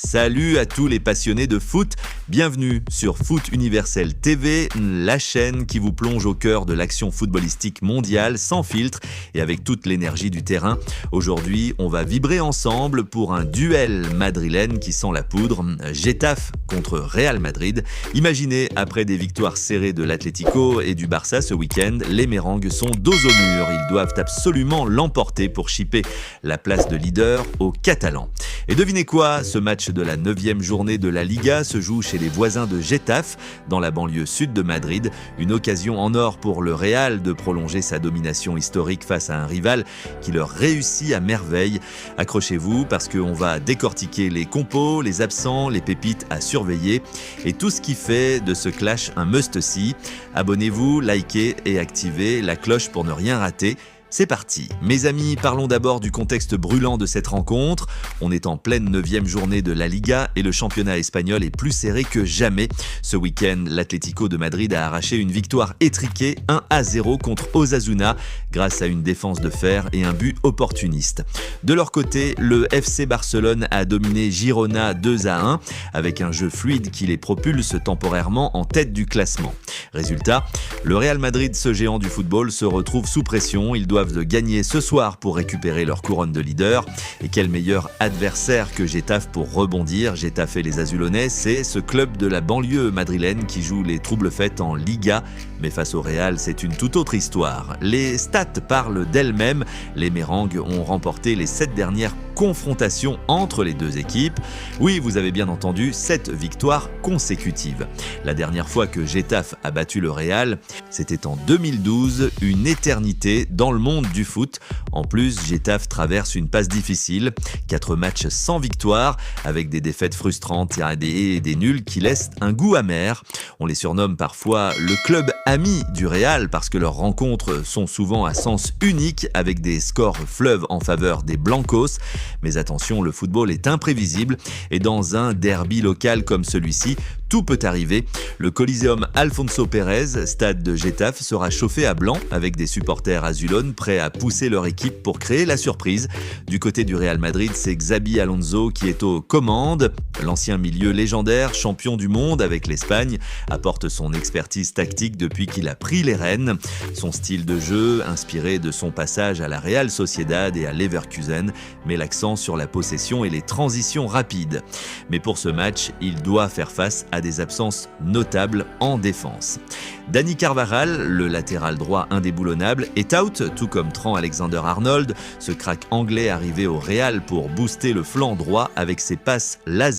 Salut à tous les passionnés de foot, bienvenue sur Foot Universel TV, la chaîne qui vous plonge au cœur de l'action footballistique mondiale sans filtre et avec toute l'énergie du terrain. Aujourd'hui, on va vibrer ensemble pour un duel madrilène qui sent la poudre, Getafe contre Real Madrid. Imaginez, après des victoires serrées de l'Atlético et du Barça ce week-end, les Mérengues sont dos au mur. Ils doivent absolument l'emporter pour chipper la place de leader aux Catalans. Et devinez quoi, ce match de la 9e journée de la Liga se joue chez les voisins de Getafe, dans la banlieue sud de Madrid. Une occasion en or pour le Real de prolonger sa domination historique face à un rival qui leur réussit à merveille. Accrochez-vous parce qu'on va décortiquer les compos, les absents, les pépites à surveiller et tout ce qui fait de ce clash un must-see. Abonnez-vous, likez et activez la cloche pour ne rien rater. C'est parti. Mes amis, parlons d'abord du contexte brûlant de cette rencontre. On est en pleine 9e journée de la Liga et le championnat espagnol est plus serré que jamais. Ce week-end, l'Atlético de Madrid a arraché une victoire étriquée 1-0 contre Osasuna grâce à une défense de fer et un but opportuniste. De leur côté, le FC Barcelone a dominé Girona 2-1 avec un jeu fluide qui les propulse temporairement en tête du classement. Résultat, le Real Madrid, ce géant du football, se retrouve sous pression. Ils doivent de gagner ce soir pour récupérer leur couronne de leader. Et quel meilleur adversaire que Getafe pour rebondir. Getafe et les Azulonais, c'est ce club de la banlieue madrilène qui joue les troubles-fêtes en Liga. Mais face au Real, c'est une toute autre histoire. Les stats parlent d'elles-mêmes. Les Mérengues ont remporté les 7 dernières confrontations entre les deux équipes. Oui, vous avez bien entendu, 7 victoires consécutives. La dernière fois que Getafe a battu le Real, c'était en 2012, une éternité dans le monde du foot. En plus, Getafe traverse une passe difficile, 4 matchs sans victoire, avec des défaites frustrantes et des nuls qui laissent un goût amer. On les surnomme parfois le club ami du Real parce que leurs rencontres sont souvent à sens unique avec des scores fleuves en faveur des Blancos. Mais attention, le football est imprévisible et dans un derby local comme celui-ci, tout peut arriver. Le Coliseum Alfonso Pérez, stade de Getafe, sera chauffé à blanc avec des supporters azulones prêts à pousser leur équipe pour créer la surprise. Du côté du Real Madrid, c'est Xabi Alonso qui est aux commandes. L'ancien milieu légendaire, champion du monde avec l'Espagne, apporte son expertise tactique depuis qu'il a pris les rênes. Son style de jeu, inspiré de son passage à la Real Sociedad et à Leverkusen, met l'accent sur la possession et les transitions rapides. Mais pour ce match, il doit faire face à des absences notables en défense. Dani Carvajal, le latéral droit indéboulonnable, est out, tout comme Trent Alexander-Arnold, ce crack anglais arrivé au Real pour booster le flanc droit avec ses passes laser.